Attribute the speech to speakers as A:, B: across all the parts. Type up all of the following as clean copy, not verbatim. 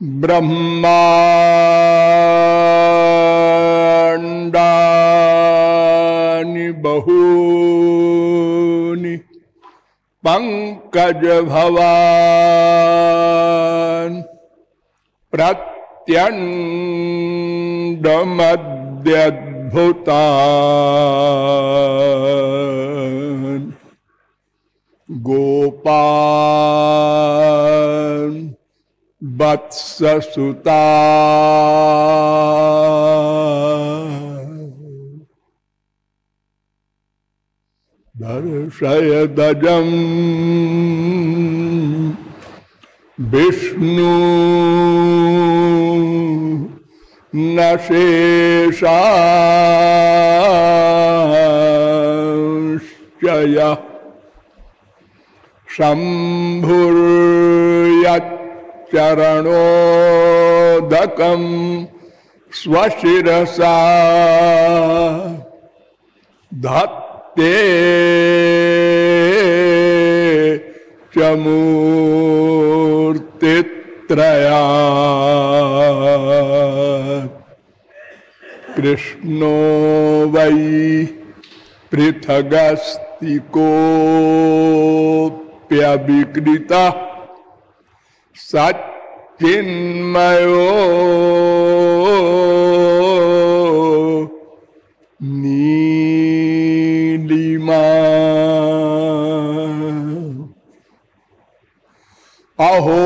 A: ब्रह्मांडानि बहूनि पंकज भवान प्रत्यंडमद्यद्भुतान् गोपान् वत्ससुता दर्शयदजं विष्णु न शेषांश्च शम्भुर्यच्चरणोदकं स्वशिरसा धत्ते च मूर्तित्रयात् कृष्णो वै पृथगस्ति कोऽप्यविकृतः सच्चिन्मयो नीलिमा अहो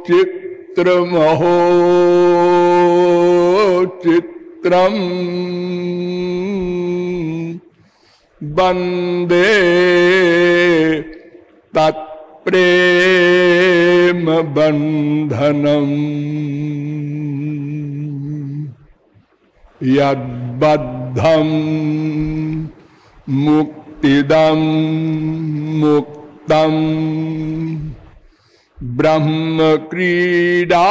A: चित्रमहो चित्रम् वन्दे तत्प्रेम बन्धनम् यद्बद्धं मुक्तिदं मुक्तं ब्रह्म क्रीडा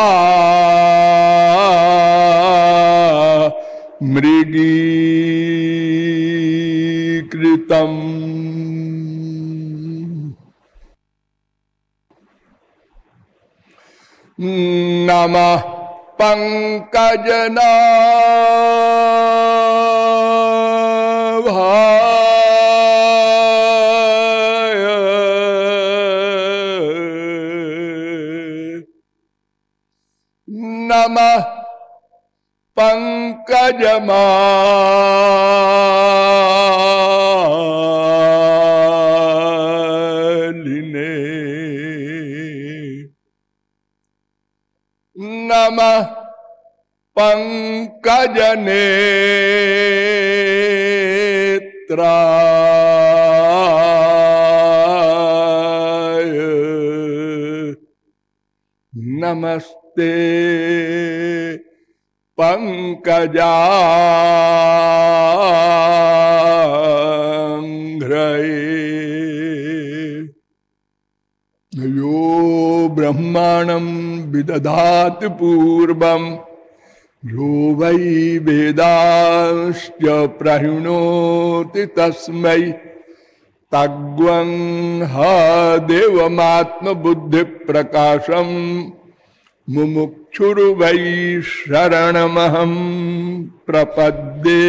A: मृगीकृतम् नमः पंकजनाभाय नमः पंकजमालिने नमः पंकजनेत्राय नमस्ते पंकजांघ्रये यो ब्रह्माणं विदधाति पूर्वं यो वै वेदांश्च प्रहिणोति तस्मै तग्वं ह देवमात्मबुद्धिप्रकाशं मुमुक्षुर्वै शरणमहं प्रपद्ये।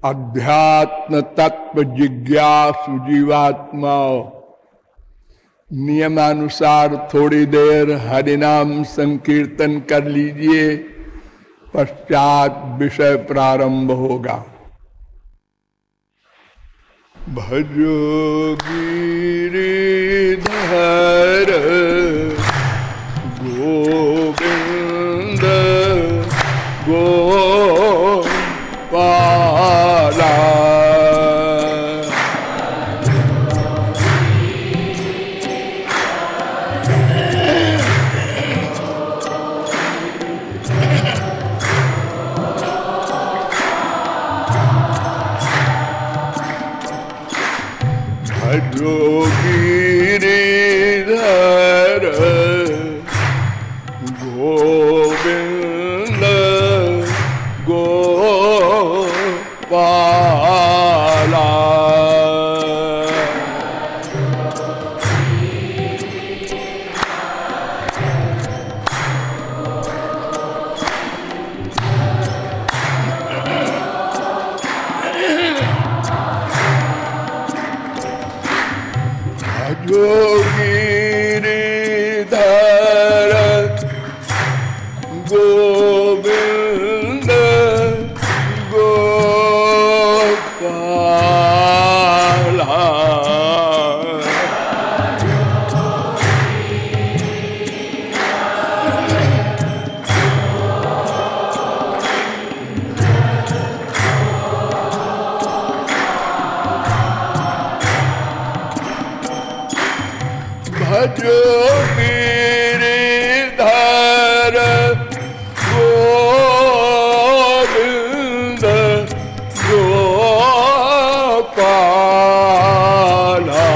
A: अध्यात्म तत्व जिज्ञासु जीवात्माओं, नियमानुसार थोड़ी देर हरिनाम संकीर्तन कर लीजिए, पश्चात विषय प्रारंभ होगा। भजो गिरिधर गोविंद गोपाला भजो गिरिधर गोविंद गोपाला गोविंद गोपाला। भजो गिरिधर गोविंद गोपाला।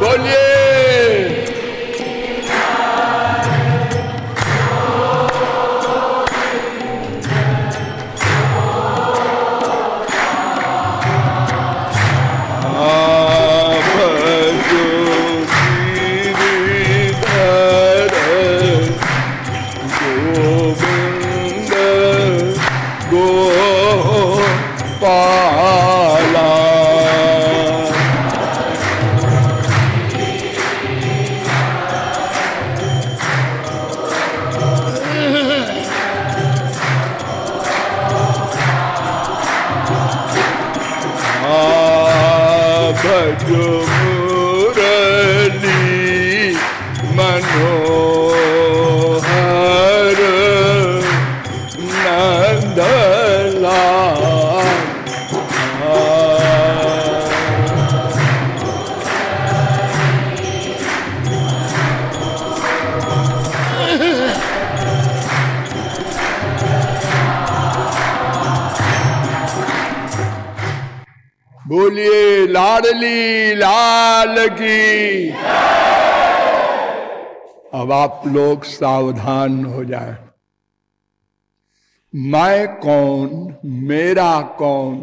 A: बोलिए भजो मुरली मनोहर नंदलाल। बोलिए लाडली लाल की। अब आप लोग सावधान हो जाएं। मैं कौन, मेरा कौन,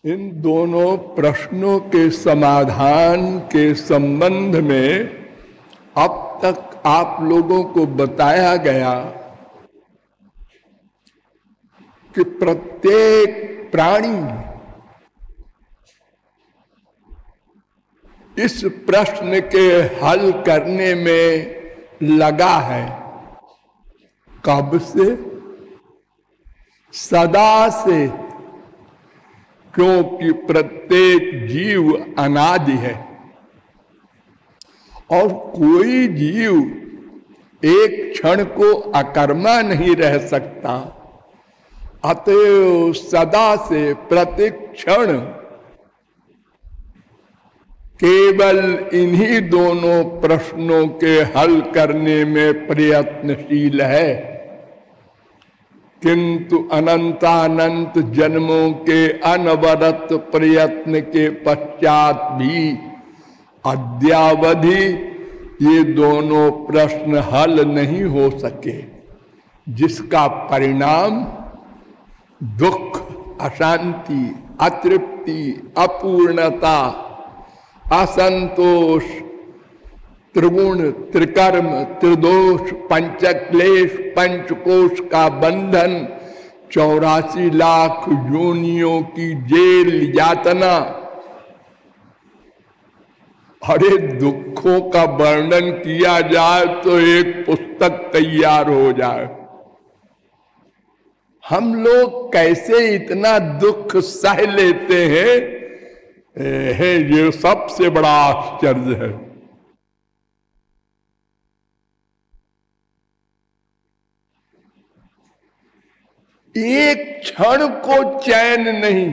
A: इन दोनों प्रश्नों के समाधान के संबंध में अब तक आप लोगों को बताया गया कि प्रत्येक प्राणी इस प्रश्न के हल करने में लगा है। कब से? सदा से, क्योंकि प्रत्येक जीव अनादि है और कोई जीव एक क्षण को अकर्मा नहीं रह सकता। अतएव सदा से प्रतिक्षण केवल इन्हीं दोनों प्रश्नों के हल करने में प्रयत्नशील है। किंतु अनंतानंत जन्मों के अनवरत प्रयत्न के पश्चात भी अद्यावधि ये दोनों प्रश्न हल नहीं हो सके, जिसका परिणाम दुख, अशांति, अतृप्ति, अपूर्णता, असंतोष, त्रिगुण, त्रिकर्म, त्रिदोष, पंचक्लेश, पंचकोश का बंधन, 84 लाख योनियों की जेल यातना। अरे दुखों का वर्णन किया जाए तो एक पुस्तक तैयार हो जाए। हम लोग कैसे इतना दुख सह लेते हैं, ये सबसे बड़ा आश्चर्य है। एक क्षण को चैन नहीं।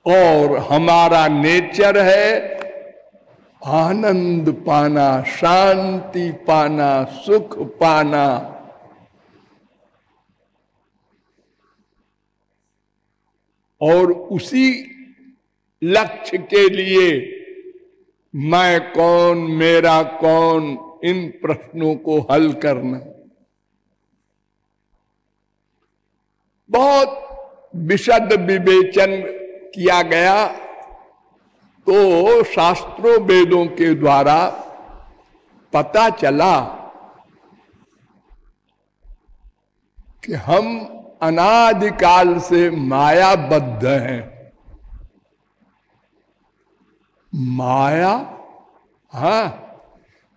A: और हमारा नेचर है आनंद पाना, शांति पाना, सुख पाना। और उसी लक्ष्य के लिए मैं कौन, मेरा कौन, इन प्रश्नों को हल करना। बहुत विशद विवेचन किया गया तो शास्त्रों वेदों के द्वारा पता चला कि हम अनादिकाल से मायाबद्ध हैं। माया, हाँ,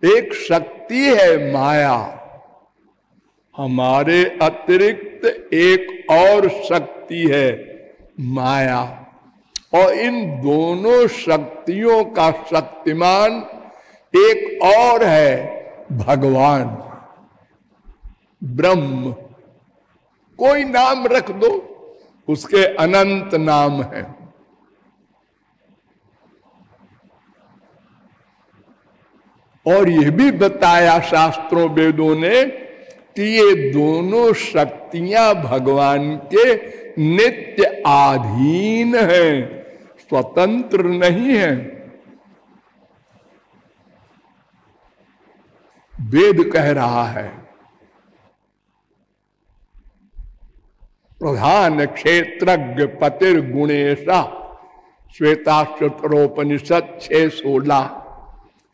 A: एक शक्ति है माया। हमारे अतिरिक्त एक और शक्ति है माया, और इन दोनों शक्तियों का शक्तिमान एक और है भगवान, ब्रह्म। कोई नाम रख दो, उसके अनंत नाम है। और यह भी बताया शास्त्रों वेदों ने कि ये दोनों शक्तियां भगवान के नित्य अधीन हैं, स्वतंत्र नहीं है। वेद कह रहा है प्रधान क्षेत्रज्ञ पतिर्गुणेशा, श्वेताश्वतरोपनिषद 6:16,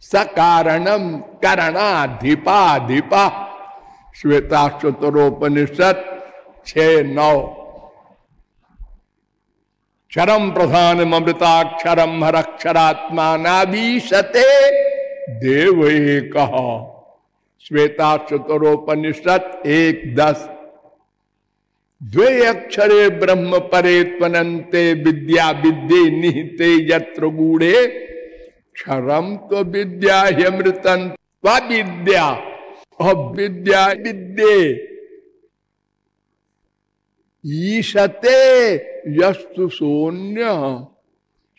A: सकारणम करणाधिपाधिपा, श्वेताश्वतरोपनिषद 6:9, क्षरम प्रधानम अमृताक्षरम हरक्षरात्मा नाभीशते देव एकः, श्वेताश्वतरोपनिषद 1:10, द्वे अक्षरे ब्रह्म परे त्वनन्ते विद्या विद्ये निहिते यत्र गूढ़े, क्षरम तो विद्या ह्यमृतं त्वविद्या अविद्या विद्ये ईशते यस्तु शून्य,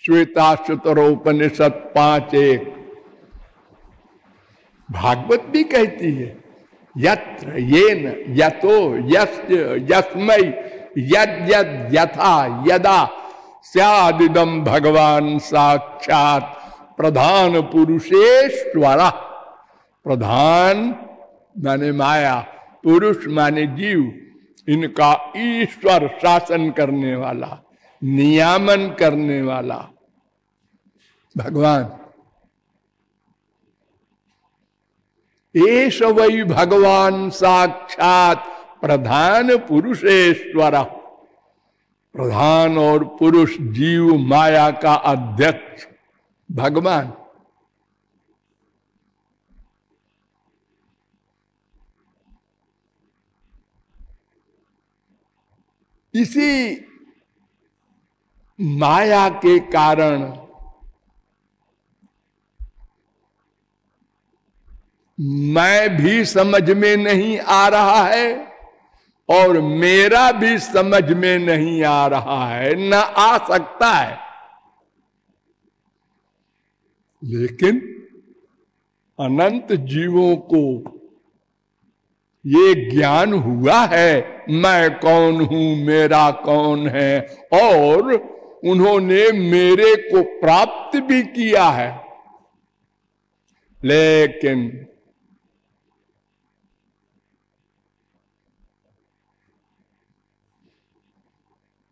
A: श्वेताश्वतरोपनिषद 5:1। भागवत भी कहती है यत्र येन यतो यस्य यस्मै यद्यद् यथा यदा स्यादिदं भगवान साक्षात् प्रधान पुरुषेश्वर। प्रधान माने माया, पुरुष माने जीव, इनका ईश्वर शासन करने वाला, नियामन करने वाला भगवान। एष वै भगवान साक्षात प्रधान पुरुषेश्वर। प्रधान और पुरुष, जीव माया का अध्यक्ष भगवान। इसी माया के कारण मैं भी समझ में नहीं आ रहा है और मेरा भी समझ में नहीं आ रहा है, न आ सकता है। लेकिन अनंत जीवों को ये ज्ञान हुआ है मैं कौन हूं, मेरा कौन है, और उन्होंने मेरे को प्राप्त भी किया है। लेकिन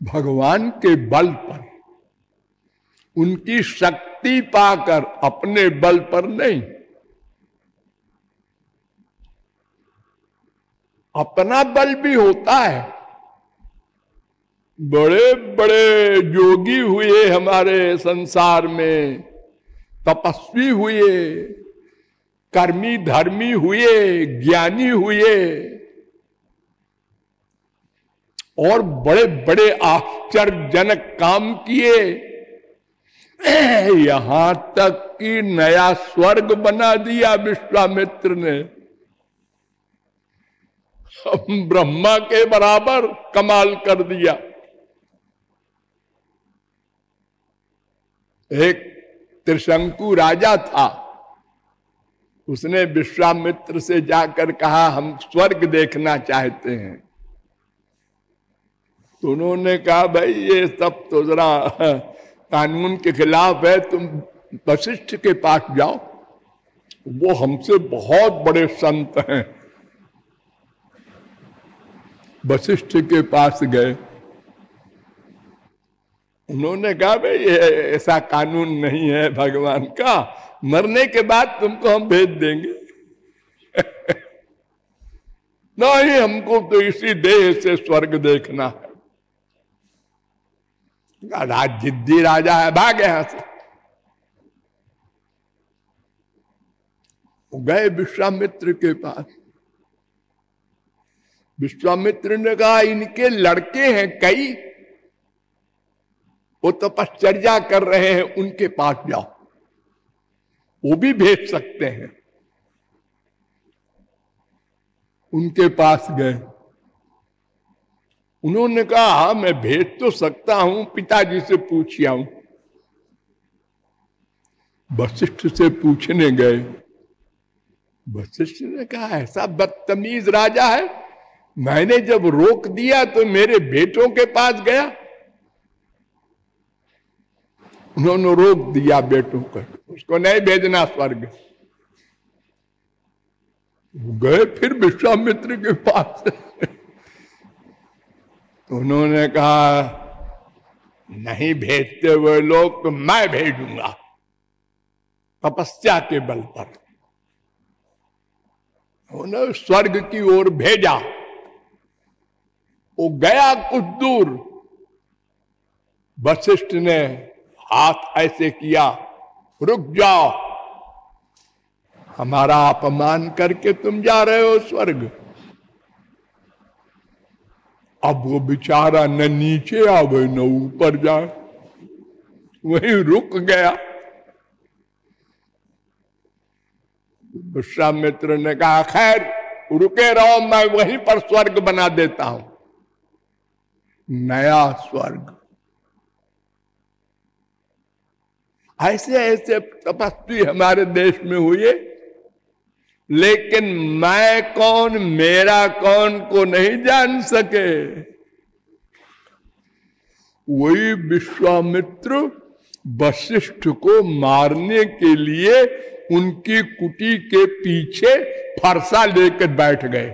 A: भगवान के बल पर, उनकी शक्ति पाकर, अपने बल पर नहीं, अपना बल भी होता है। बड़े बड़े योगी हुए हमारे संसार में, तपस्वी हुए, कर्मी धर्मी हुए, ज्ञानी हुए, और बड़े बड़े आश्चर्यजनक काम किए, यहां तक कि नया स्वर्ग बना दिया विश्वामित्र ने। ब्रह्मा के बराबर कमाल कर दिया। एक त्रिशंकु राजा था, उसने विश्वामित्र से जाकर कहा हम स्वर्ग देखना चाहते हैं। तो उन्होंने कहा भाई ये सब तो जरा कानून के खिलाफ है, तुम वशिष्ठ के पास जाओ, वो हमसे बहुत बड़े संत हैं। वशिष्ठ के पास गए, उन्होंने कहा भाई ये ऐसा कानून नहीं है भगवान का, मरने के बाद तुमको हम भेज देंगे। नहीं, हमको तो इसी देह से स्वर्ग देखना है। जिद्दी राजा है, भाग यहां से। गए विश्वामित्र के पास। विश्वामित्र ने कहा इनके लड़के हैं कई, वो तपश्चर्या कर रहे हैं, उनके पास जाओ, वो भी भेज सकते हैं। उनके पास गए। उन्होंने कहा मैं भेज तो सकता हूं, पिताजी से पूछ आऊं। वशिष्ठ से पूछने गए। वशिष्ठ ने कहा ऐसा बदतमीज राजा है, मैंने जब रोक दिया तो मेरे बेटों के पास गया। उन्होंने रोक दिया बेटों को, उसको नहीं भेजना स्वर्ग। गए फिर विश्वामित्र के पास। उन्होंने कहा नहीं भेजते हुए लोग तो मैं भेजूंगा, तपस्या के बल पर। उन्होंने स्वर्ग की ओर भेजा। वो गया कुछ दूर, वशिष्ठ ने हाथ ऐसे किया, रुक जाओ, हमारा अपमान करके तुम जा रहे हो स्वर्ग। अब वो बेचारा न नीचे आवे न ऊपर जाए, वहीं रुक गया। विश्वामित्र ने कहा खैर रुके रहो, मैं वहीं पर स्वर्ग बना देता हूं, नया स्वर्ग। ऐसे ऐसे तपस्वी हमारे देश में हुए, लेकिन मैं कौन मेरा कौन को नहीं जान सके। वही विश्वामित्र वशिष्ठ को मारने के लिए उनकी कुटी के पीछे फरसा लेकर बैठ गए,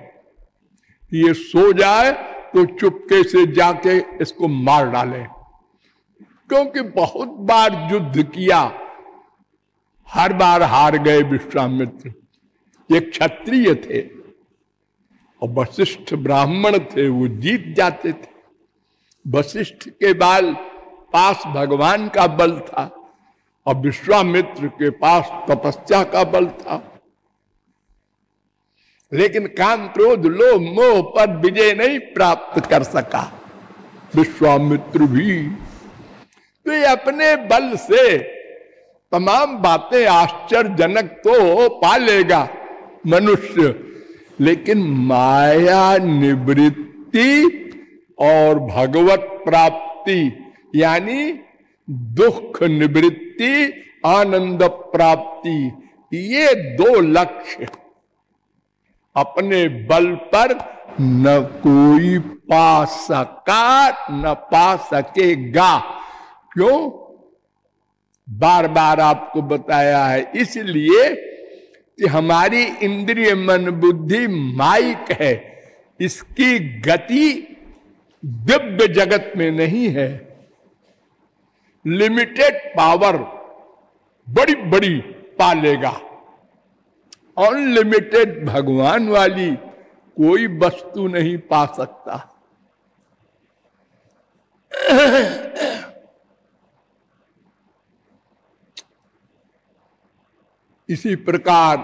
A: ये सो जाए तो चुपके से जाके इसको मार डाले। क्योंकि बहुत बार युद्ध किया, हर बार हार गए विश्वामित्र। ये क्षत्रिय थे और वशिष्ठ ब्राह्मण थे, वो जीत जाते थे। वशिष्ठ के पास भगवान का बल था और विश्वामित्र के पास तपस्या का बल था। लेकिन काम क्रोध लोभ मोह पर विजय नहीं प्राप्त कर सका विश्वामित्र भी। तो ये अपने बल से तमाम बातें आश्चर्यजनक तो पा लेगा मनुष्य, लेकिन माया निवृत्ति और भगवत प्राप्ति यानी दुख निवृत्ति आनंद प्राप्ति, ये दो लक्ष्य अपने बल पर न कोई पा सका न पा सकेगा। क्यों? बार बार आपको बताया है, इसलिए कि हमारी इंद्रिय मन बुद्धि माइक है, इसकी गति दिव्य जगत में नहीं है। लिमिटेड पावर बड़ी बड़ी पा लेगा, अनलिमिटेड भगवान वाली कोई वस्तु नहीं पा सकता। इसी प्रकार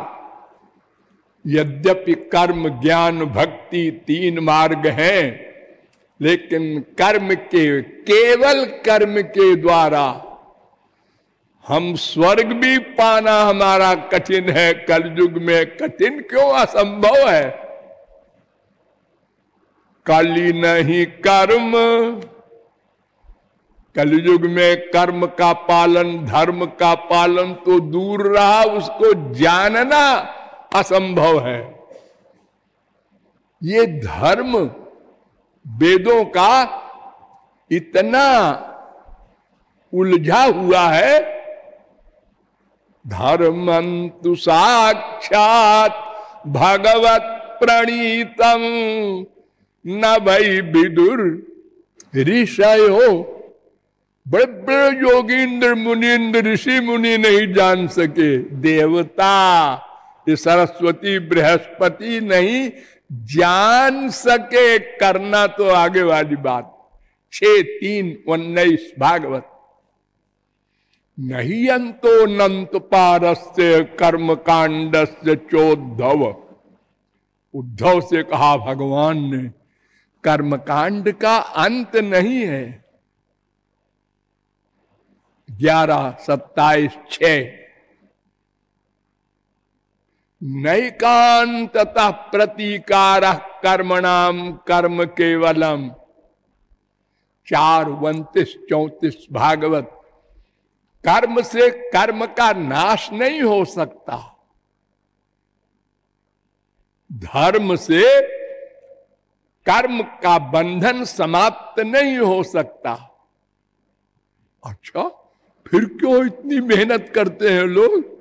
A: यद्यपि कर्म ज्ञान भक्ति तीन मार्ग हैं, लेकिन केवल कर्म के द्वारा हम स्वर्ग भी पाना हमारा कठिन है। कलयुग में कठिन क्यों? असंभव है। कली नहीं कर्म, कलयुग में कर्म का पालन धर्म का पालन तो दूर रहा, उसको जानना असंभव है। ये धर्म वेदों का इतना उलझा हुआ है। धर्मंतु साक्षात भगवत प्रणीतम न वै विदुर ऋषयो। बड़े बड़े योगींद्र मुनीन्द्र ऋषि मुनि नहीं जान सके, देवता ये सरस्वती बृहस्पति नहीं जान सके करना तो आगे वाली बात। 6:3:19 भागवत। नहीं अंतो नंत पारस्य कर्म कांडस्य चोद्धव। उद्धव से कहा भगवान ने, कर्मकांड का अंत नहीं है। 11:27:6 नैकांततः प्रतीकार कर्मणाम कर्म केवलम। 4:29-34 भागवत। कर्म से कर्म का नाश नहीं हो सकता, धर्म से कर्म का बंधन समाप्त नहीं हो सकता। अच्छा, फिर क्यों इतनी मेहनत करते हैं लोग?